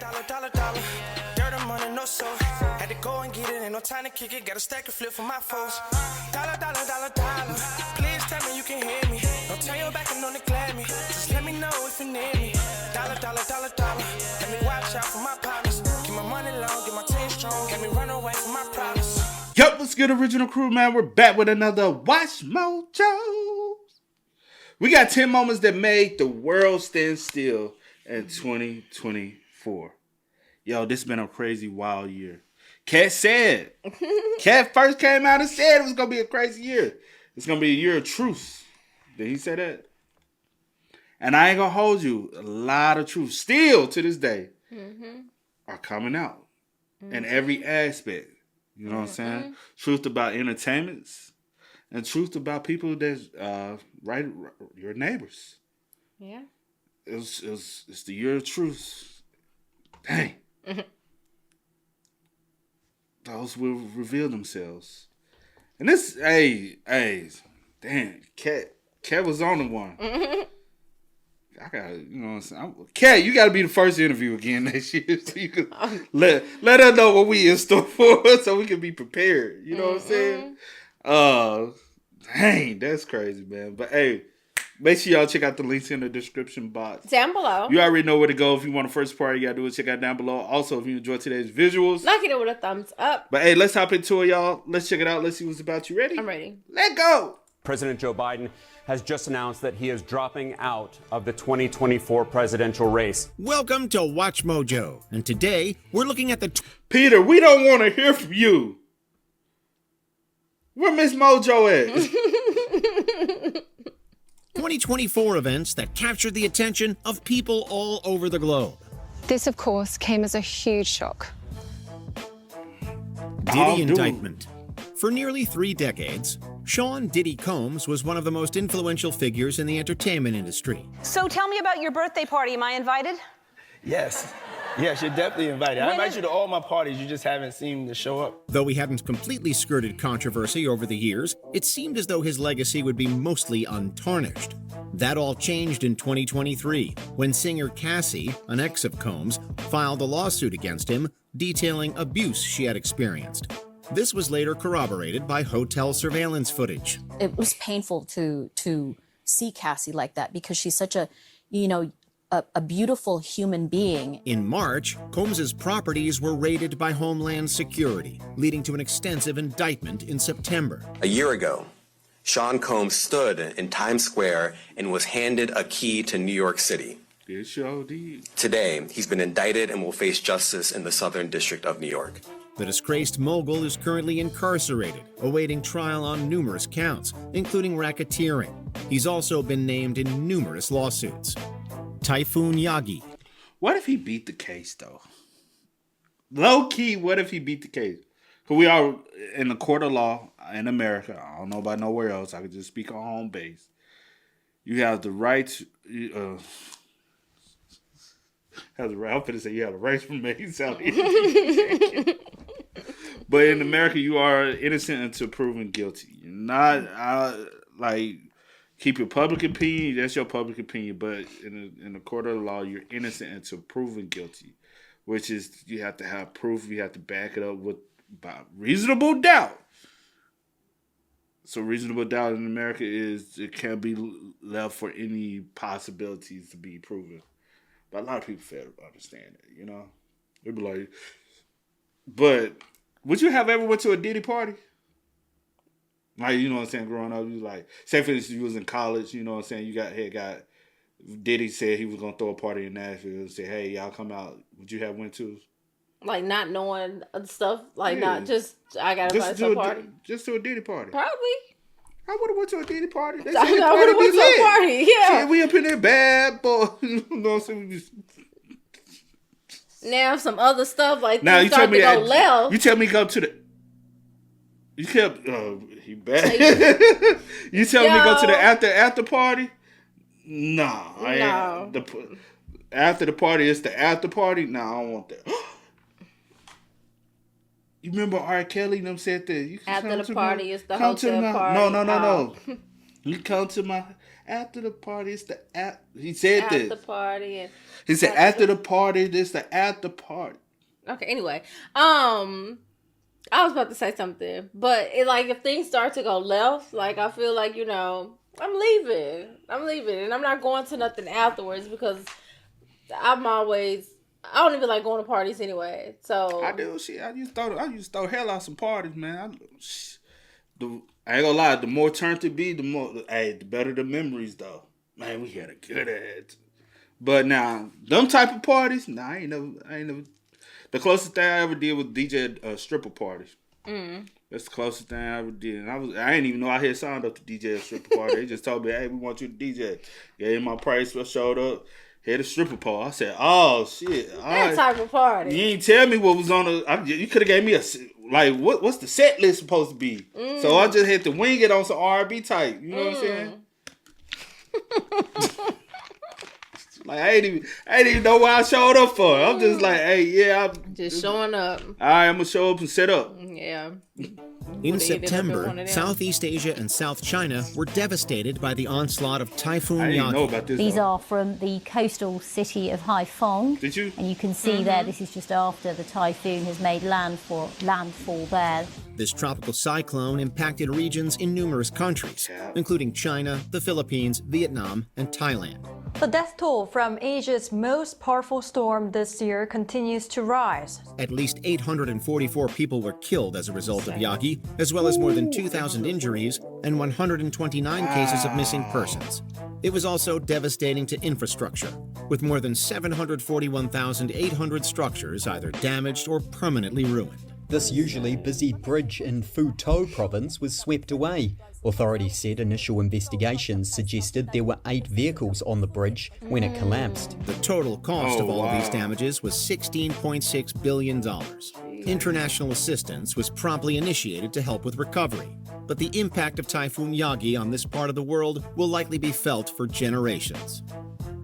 dollar. Dirt and money, no soul. Had to go and get it, ain't no time to kick it. Got a stack of flip for my foes. Dollar. Please tell me you can hear me. Don't turn your back and don't neglect me. Just let me know if you need me. Dollar. Let me watch out for my partners. Keep my money long, get my team strong. Let me run away from my problems. Yup, what's good, original crew, man? We're back with another Watch Mojo. We got 10 moments that made the world stand still in 2024. Yo, this has been a crazy, wild year. Cat first came out and said it was going to be a crazy year. It's going to be a year of truth. Did he say that? And I ain't going to hold you. A lot of truth still to this day are coming out in every aspect. You know what I'm saying? Truth about entertainments and truth about people that's right, your neighbors. Yeah. It's the year of truth. Dang. Those will reveal themselves. And this, hey, damn, Cat was on the one. I gotta, you know what I'm saying? Cat, you gotta be the first interview again next year so you can let us know what we in store for so we can be prepared. You know what I'm saying? Dang, that's crazy, man. But hey, make sure y'all check out the links in the description box. Down below. You already know where to go. If you want the first part, you gotta do it. Check out down below. Also, if you enjoyed today's visuals, knock it with a thumbs up. But hey, let's hop into it, y'all. Let's check it out. Let's see what's about. You ready? I'm ready. Let go. President Joe Biden has just announced that he is dropping out of the 2024 presidential race. Welcome to Watch Mojo, and today we're looking at the... Peter, we don't want to hear from you. Where Miss Mojo at? 2024 events that captured the attention of people all over the globe. This, of course, came as a huge shock. Diddy indictment. For nearly 3 decades, Sean Diddy Combs was one of the most influential figures in the entertainment industry. So tell me about your birthday party. Am I invited? Yes, you're definitely invited. I invite you to all my parties. You just haven't seemed to show up. Though he hadn't completely skirted controversy over the years, it seemed as though his legacy would be mostly untarnished. That all changed in 2023, when singer Cassie, an ex of Combs, filed a lawsuit against him, detailing abuse she had experienced. This was later corroborated by hotel surveillance footage. It was painful to see Cassie like that because she's such a beautiful human being. In March, Combs's properties were raided by Homeland Security, leading to an extensive indictment in September. A year ago, Sean Combs stood in Times Square and was handed a key to New York City. Today, he's been indicted and will face justice in the Southern District of New York. The disgraced mogul is currently incarcerated, awaiting trial on numerous counts, including racketeering. He's also been named in numerous lawsuits. Typhoon Yagi. What if he beat the case, though? Low key, what if he beat the case? Because we are in the court of law in America. I don't know about nowhere else. I could just speak on home base. You have the right to... I'm going to say you have the right to remain silent. But in America, you are innocent until proven guilty. You're not keep your public opinion. That's your public opinion. But in the court of law, you're innocent until proven guilty, which is you have to have proof. You have to back it up by reasonable doubt. So reasonable doubt in America is it can't be left for any possibilities to be proven. But a lot of people fail to understand it, you know? They'd be like, but would you have ever went to a Diddy party? Like, you know what I'm saying, growing up, you like, say for instance, you was in college, you know what I'm saying, you got Diddy said he was going to throw a party in Nashville and say, hey, y'all come out. Would you have went to? Like not knowing stuff, like not just, I got to find some party. Just to a Diddy party. Probably. I would have went to a Diddy party. I would have went to a party, yeah. Shit, we up in there bad, boy. You know what I'm saying? We just... Now some other stuff like now, you start to go left. You tell me go to the... You kept... he bad. You tell me go to the after party? Nah. No. After the party, it's the after party? Nah, I don't want that. You remember R. Kelly them said that? You After the party, it's the hotel party. No. You come to my after the party, it's the after. He said after this. the party. And he said after the party, this the after party. Okay, anyway. I was about to say something. But if things start to go left, I feel like, I'm leaving. And I'm not going to nothing afterwards because I don't even like going to parties anyway. So I do. Shit, I used to throw hell out some parties, man. I ain't gonna lie. The more turned to be, the better the memories, though. Man, we had a good ass. But now, them type of parties, I ain't never. The closest thing I ever did was DJ stripper parties. That's the closest thing I ever did. And I didn't even know I had signed up to DJ a stripper party. They just told me, hey, we want you to DJ. Gave my price, showed up. Had a stripper pole. I said, "Oh shit!" That type of party. You ain't tell me what was on the. You could have gave me what's the set list supposed to be? So I just had to wing it on some R&B type. You know what I'm saying? I ain't even know what I showed up for. I'm just like, hey, yeah, I'm just showing up. All right, I'm gonna show up and set up. Yeah. In September, Southeast Asia and South China were devastated by the onslaught of Typhoon I didn't know about this. These are from the coastal city of Haiphong. Did you? And you can see there, this is just after the typhoon has made landfall there. This tropical cyclone impacted regions in numerous countries, including China, the Philippines, Vietnam, and Thailand. The death toll from Asia's most powerful storm this year continues to rise. At least 844 people were killed as a result of Yagi, as well as more than 2,000 injuries and 129 cases of missing persons. It was also devastating to infrastructure, with more than 741,800 structures either damaged or permanently ruined. This usually busy bridge in Futou province was swept away. Authorities said initial investigations suggested there were 8 vehicles on the bridge when it collapsed. The total cost of all of these damages was $16.6 billion. International assistance was promptly initiated to help with recovery. But the impact of Typhoon Yagi on this part of the world will likely be felt for generations.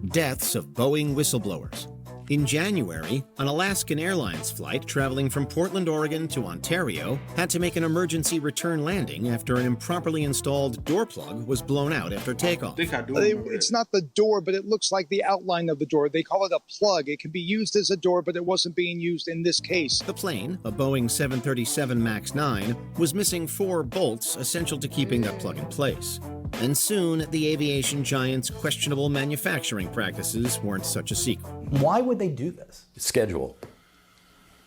Deaths of Boeing whistleblowers. In January, an Alaskan Airlines flight traveling from Portland, Oregon to Ontario had to make an emergency return landing after an improperly installed door plug was blown out after takeoff. It's not the door, but it looks like the outline of the door. They call it a plug. It can be used as a door, but it wasn't being used in this case. The plane, a Boeing 737 MAX 9, was missing 4 bolts essential to keeping that plug in place. And soon, the aviation giant's questionable manufacturing practices weren't such a secret. Why would they do this? It's schedule.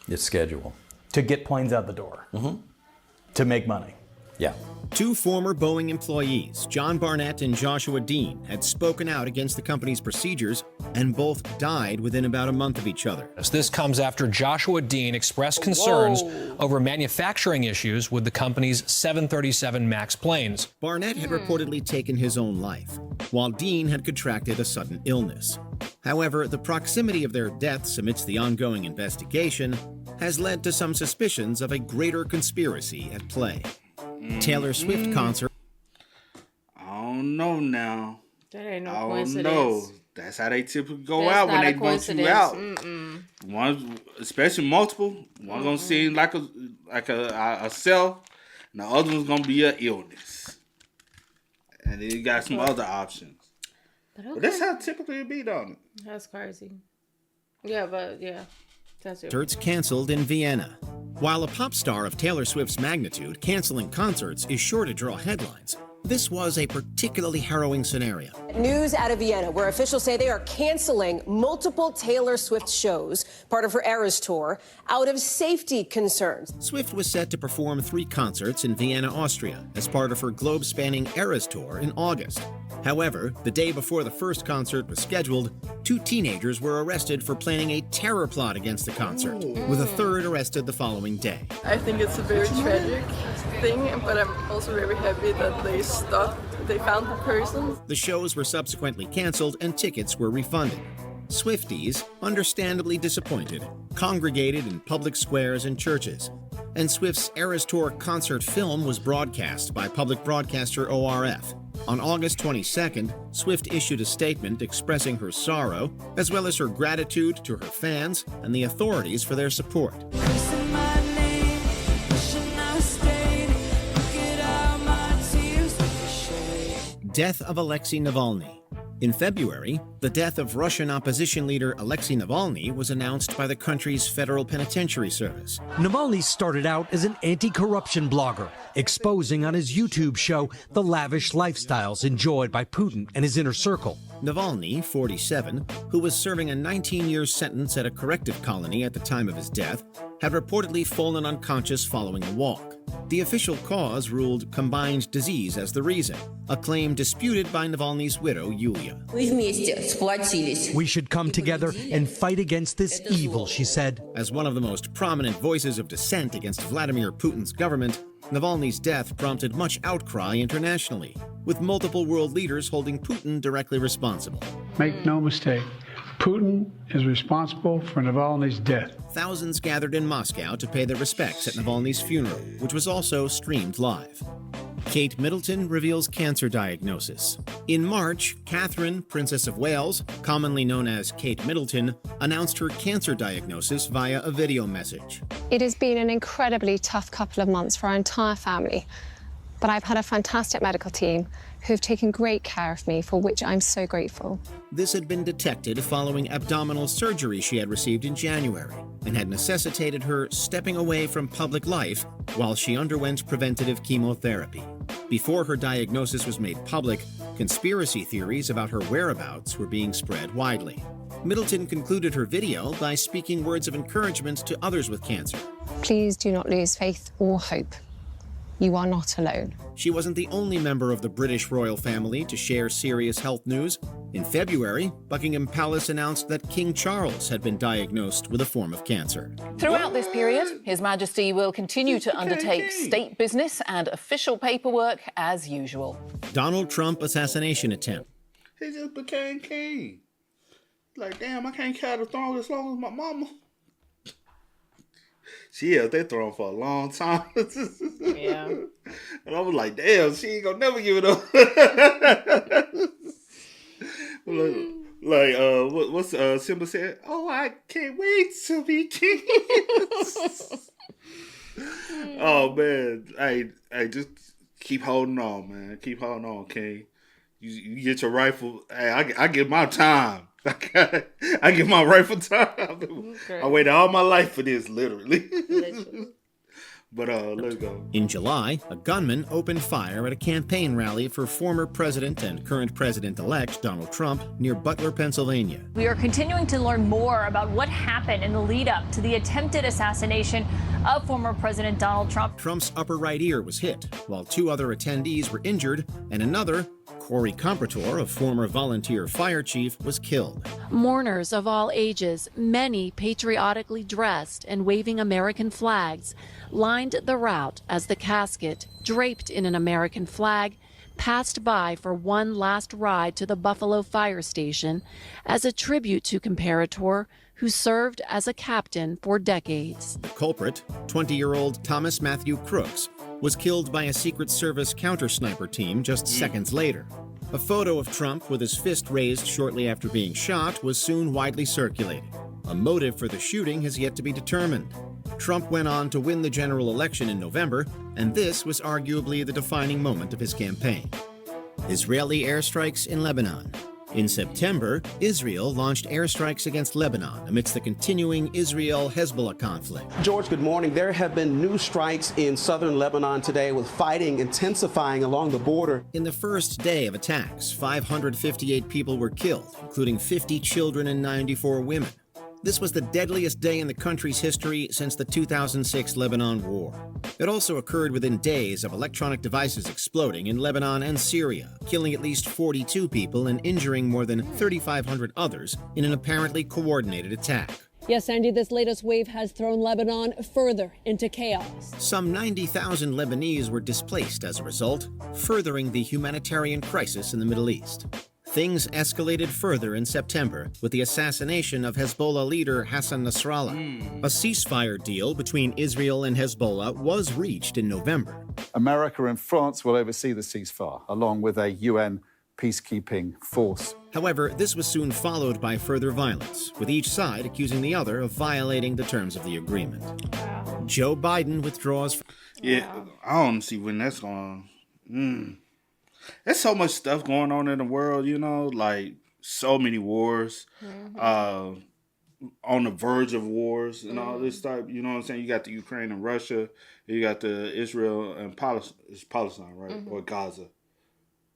It's schedule. To get planes out the door. To make money. Yeah. 2 former Boeing employees, John Barnett and Joshua Dean, had spoken out against the company's procedures, and both died within about a month of each other. This comes after Joshua Dean expressed concerns over manufacturing issues with the company's 737 MAX planes. Barnett had reportedly taken his own life, while Dean had contracted a sudden illness. However, the proximity of their deaths amidst the ongoing investigation has led to some suspicions of a greater conspiracy at play. Taylor Swift concert. I don't know now. That ain't no coincidence. I don't know. That's how they typically go out when they vote you out. One, especially multiple. One gonna seem like a self, and the other one's gonna be an illness. And then you got some other options. But that's how typically it be, don't it? That's crazy. Yeah, but yeah. Concerts canceled in Vienna. While a pop star of Taylor Swift's magnitude canceling concerts is sure to draw headlines, this was a particularly harrowing scenario. News out of Vienna, where officials say they are canceling multiple Taylor Swift shows, part of her Eras tour, out of safety concerns. Swift was set to perform 3 concerts in Vienna, Austria, as part of her globe-spanning Eras tour in August. However, the day before the first concert was scheduled, 2 teenagers were arrested for planning a terror plot against the concert, with a third arrested the following day. I think it's a very tragic thing, but I'm also very happy that they found the person. The shows were subsequently canceled and tickets were refunded. Swifties, understandably disappointed, congregated in public squares and churches, and Swift's Eras Tour concert film was broadcast by public broadcaster ORF. On August 22nd, Swift issued a statement expressing her sorrow, as well as her gratitude to her fans and the authorities for their support. Death of Alexei Navalny. In February, the death of Russian opposition leader Alexei Navalny was announced by the country's Federal Penitentiary Service. Navalny started out as an anti-corruption blogger, exposing on his YouTube show the lavish lifestyles enjoyed by Putin and his inner circle. Navalny, 47, who was serving a 19-year sentence at a corrective colony at the time of his death, had reportedly fallen unconscious following a walk. The official cause ruled combined disease as the reason, a claim disputed by Navalny's widow, Yulia. We should come together and fight against this evil, she said. As one of the most prominent voices of dissent against Vladimir Putin's government, Navalny's death prompted much outcry internationally, with multiple world leaders holding Putin directly responsible. Make no mistake, Putin is responsible for Navalny's death. Thousands gathered in Moscow to pay their respects at Navalny's funeral, which was also streamed live. Kate Middleton reveals cancer diagnosis. In March, Catherine, Princess of Wales, commonly known as Kate Middleton, announced her cancer diagnosis via a video message. It has been an incredibly tough couple of months for our entire family, but I've had a fantastic medical team who have taken great care of me, for which I'm so grateful. This had been detected following abdominal surgery she had received in January and had necessitated her stepping away from public life while she underwent preventative chemotherapy. Before her diagnosis was made public, conspiracy theories about her whereabouts were being spread widely. Middleton concluded her video by speaking words of encouragement to others with cancer. Please do not lose faith or hope. You are not alone. She wasn't the only member of the British royal family to share serious health news. In February, Buckingham Palace announced that King Charles had been diagnosed with a form of cancer. Throughout this period, His Majesty will continue to undertake state business and official paperwork as usual. Donald Trump assassination attempt. He just became king. Like, damn, I can't carry the throne as long as my mama. She held that throne for a long time. Yeah. And I was like, damn, she ain't gonna never give it up. What's Simba said? Oh, I can't wait to be king. Oh, man. Hey, just keep holding on, man. Keep holding on, king. You get your rifle. Hey, I get my time. I get my rifle time. I waited all my life for this, literally. But let's go. In July, a gunman opened fire at a campaign rally for former president and current president-elect Donald Trump near Butler, Pennsylvania. We are continuing to learn more about what happened in the lead-up to the attempted assassination of former President Donald Trump. Trump's upper right ear was hit, while 2 other attendees were injured, and another, Corey Comprator, a former volunteer fire chief, was killed. Mourners of all ages, many patriotically dressed and waving American flags, lined the route as the casket, draped in an American flag, passed by for one last ride to the Buffalo Fire Station as a tribute to Comparator, who served as a captain for decades. The culprit, 20-year-old Thomas Matthew Crooks, was killed by a Secret Service counter-sniper team just seconds later. A photo of Trump with his fist raised shortly after being shot was soon widely circulated. A motive for the shooting has yet to be determined. Trump went on to win the general election in November, and this was arguably the defining moment of his campaign. Israeli airstrikes in Lebanon. In September, Israel launched airstrikes against Lebanon amidst the continuing Israel-Hezbollah conflict. George, good morning. There have been new strikes in southern Lebanon today, with fighting intensifying along the border. In the first day of attacks, 558 people were killed, including 50 children and 94 women. This was the deadliest day in the country's history since the 2006 Lebanon War. It also occurred within days of electronic devices exploding in Lebanon and Syria, killing at least 42 people and injuring more than 3,500 others in an apparently coordinated attack. Yes, Andy, this latest wave has thrown Lebanon further into chaos. Some 90,000 Lebanese were displaced as a result, furthering the humanitarian crisis in the Middle East. Things escalated further in September with the assassination of Hezbollah leader Hassan Nasrallah. A ceasefire deal between Israel and Hezbollah was reached in November. America and France will oversee the ceasefire, along with a UN peacekeeping force. However, this was soon followed by further violence, with each side accusing the other of violating the terms of the agreement. Joe Biden withdraws. Yeah, I don't see when that's going. There's so much stuff going on in the world, you know, like so many wars, on the verge of wars and all this stuff. You know what I'm saying? You got the Ukraine and Russia. You got the Israel and Palestine, right? Or Gaza.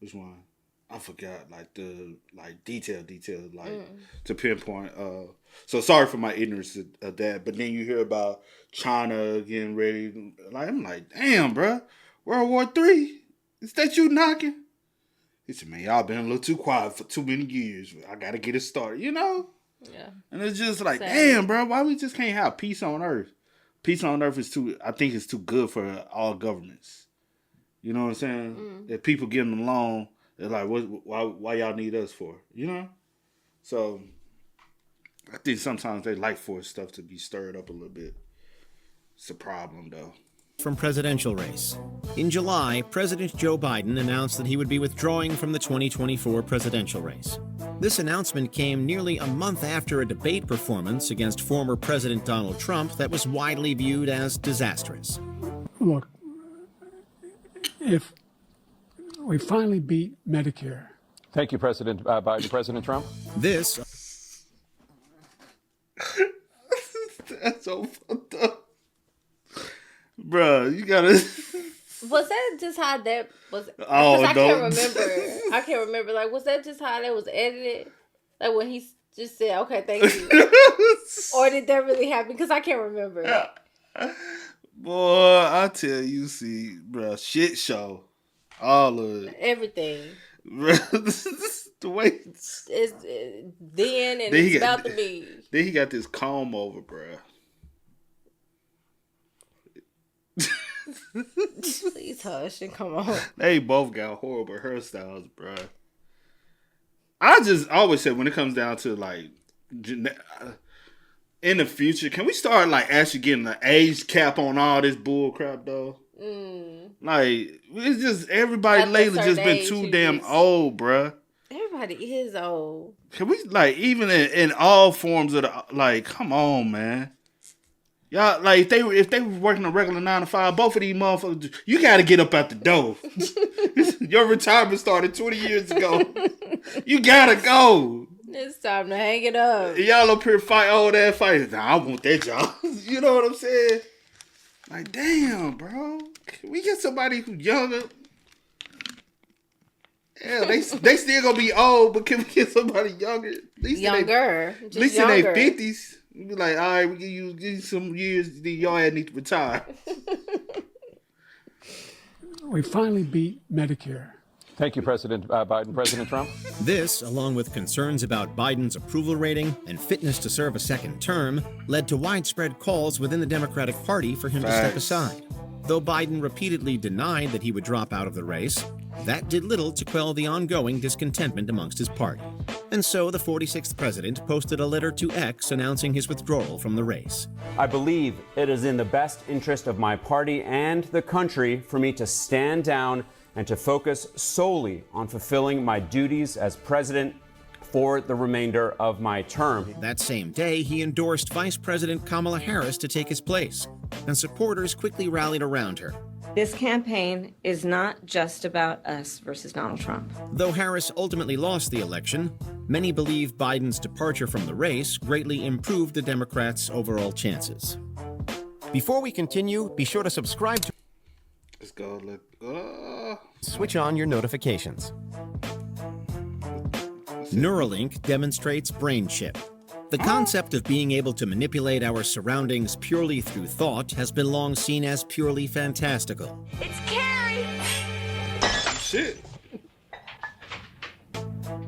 Which one? I forgot. Like the detail, to pinpoint. So sorry for my ignorance of that. But then you hear about China getting ready. Like I'm like, damn, bro, World War III. Is that you knocking? He said, man, y'all been a little too quiet for too many years. I got to get it started, you know? Yeah. And it's just like, damn, bro, why we just can't have peace on earth? Peace on earth is I think it's too good for all governments. You know what I'm saying? If people getting along, they're like, why y'all need us for? You know? So I think sometimes they like for stuff to be stirred up a little bit. It's a problem, though. From presidential race. In July, President Joe Biden announced that he would be withdrawing from the 2024 presidential race. This announcement came nearly a month after a debate performance against former President Donald Trump that was widely viewed as disastrous. Look, if we finally beat Medicare. Thank you, President Biden. President Trump? This... That's so fucked up. Bruh, you gotta... Was that just how that was? Oh, I can't remember. Like, was that just how that was edited? Like, when he just said, okay, thank you. Or did that really happen? Because I can't remember. Boy, I tell you, see, bruh, shit show. All of it. Everything. The way it's then and it's about to be. Then he got this comb over, bruh. Please hush and come on. They both got horrible hairstyles, bro. I just always said when it comes down to like in the future, can we start like actually getting an age cap on all this bull crap though? Like it's just everybody After lately just been age, too damn old, bruh. Everybody is old. Can we like even in all forms of the like? Come on, man. Y'all, like, if they were working a regular 9 to 5, both of these motherfuckers, you got to get up out the door. Your retirement started 20 years ago. You got to go. It's time to hang it up. Y'all up here fight all that fight. Nah, I want that job. You know what I'm saying? Like, damn, bro. Can we get somebody who's younger? Yeah, they still going to be old, but can we get somebody younger? At least younger. At least in their 50s. You be like, all right, we give you some years, then y'all need to retire. We finally beat Medicare. Thank you, President Biden. President Trump? This, along with concerns about Biden's approval rating and fitness to serve a second term, led to widespread calls within the Democratic Party for him to step aside. Though Biden repeatedly denied that he would drop out of the race, that did little to quell the ongoing discontentment amongst his party. And so the 46th president posted a letter to X announcing his withdrawal from the race. I believe it is in the best interest of my party and the country for me to stand down and to focus solely on fulfilling my duties as president for the remainder of my term. That same day, he endorsed Vice President Kamala Harris to take his place, and supporters quickly rallied around her. This campaign is not just about us versus Donald Trump. Though Harris ultimately lost the election, many believe Biden's departure from the race greatly improved the Democrats' overall chances. Before we continue, be sure to subscribe to... Let's go. Let's go. Switch on your notifications. Neuralink demonstrates brain chip. The concept of being able to manipulate our surroundings purely through thought has been long seen as purely fantastical. It's Carrie! Shit.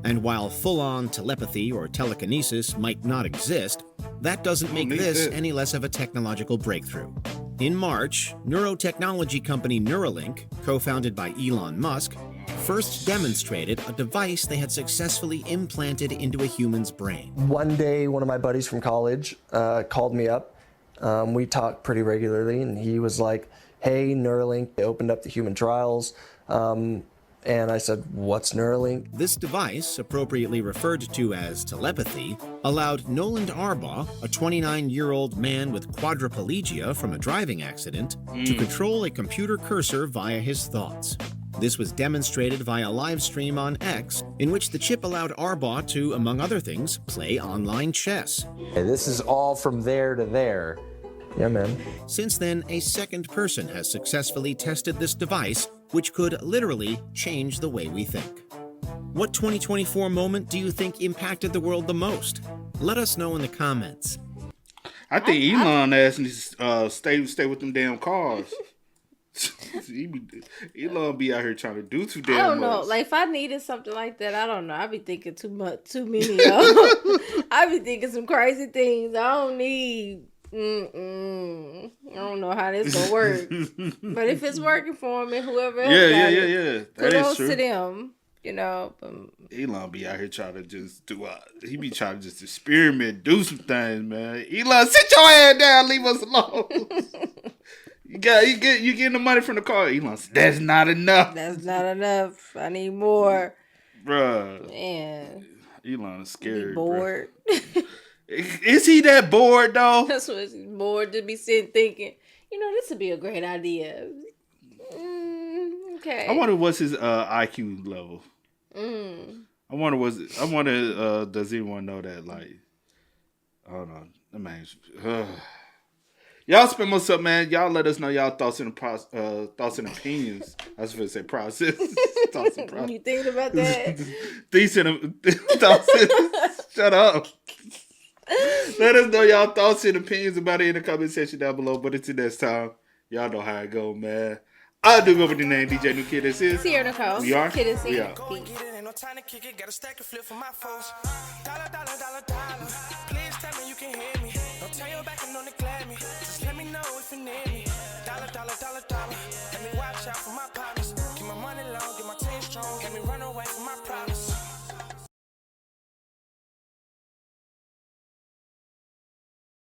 And while full-on telepathy or telekinesis might not exist, that doesn't make this any less of a technological breakthrough. In March, neurotechnology company Neuralink, co-founded by Elon Musk, first demonstrated a device they had successfully implanted into a human's brain. One day, one of my buddies from college called me up. We talked pretty regularly, and he was like, hey, Neuralink, they opened up the human trials. And I said, what's Neuralink? This device, appropriately referred to as telepathy, allowed Noland Arbaugh, a 29-year-old man with quadriplegia from a driving accident, to control a computer cursor via his thoughts. This was demonstrated via a live stream on X, in which the chip allowed Arbot to, among other things, play online chess. This is all from there to there. Yeah, man. Since then, a second person has successfully tested this device, which could literally change the way we think. What 2024 moment do you think impacted the world the most? Let us know in the comments. I think Elon ass needs to stay with them damn cars. Elon be out here trying to do too damn much. I don't know. Like, if I needed something like that, I don't know. I be thinking too many. I be thinking some crazy things. I don't need. I don't know how this gonna work. But if it's working for him and whoever else, yeah. That is kudos true. to them. You know, Elon be out here trying to just do. He be trying to just experiment, do some things, man. Elon, sit your ass down, leave us alone. You getting the money from the car. Elon said, that's not enough. That's not enough. I need more, bruh. Man, Elon is scary. Bored. Is he that bored though? That's what he's bored to be sitting thinking. You know, this would be a great idea. Okay. I wonder what's his IQ level. I wonder does anyone know that? Like, I don't know. That man. Y'all spend most up, man. Y'all let us know y'all thoughts and opinions. I was going to say process. Thoughts and process. You thinking about that? Shut up. Let us know y'all thoughts and opinions about it in the comment section down below. But until next time, y'all know how it go, man. I do go with the name DJ New Kid. This is Sierra Nicole. We are. Kid and We are. Time to kick it, got a stack of flip for my folks. Dollar. Please tell me you can hear me. Don't turn your back and don't neglect me. Just let me know if you need me. Dollar.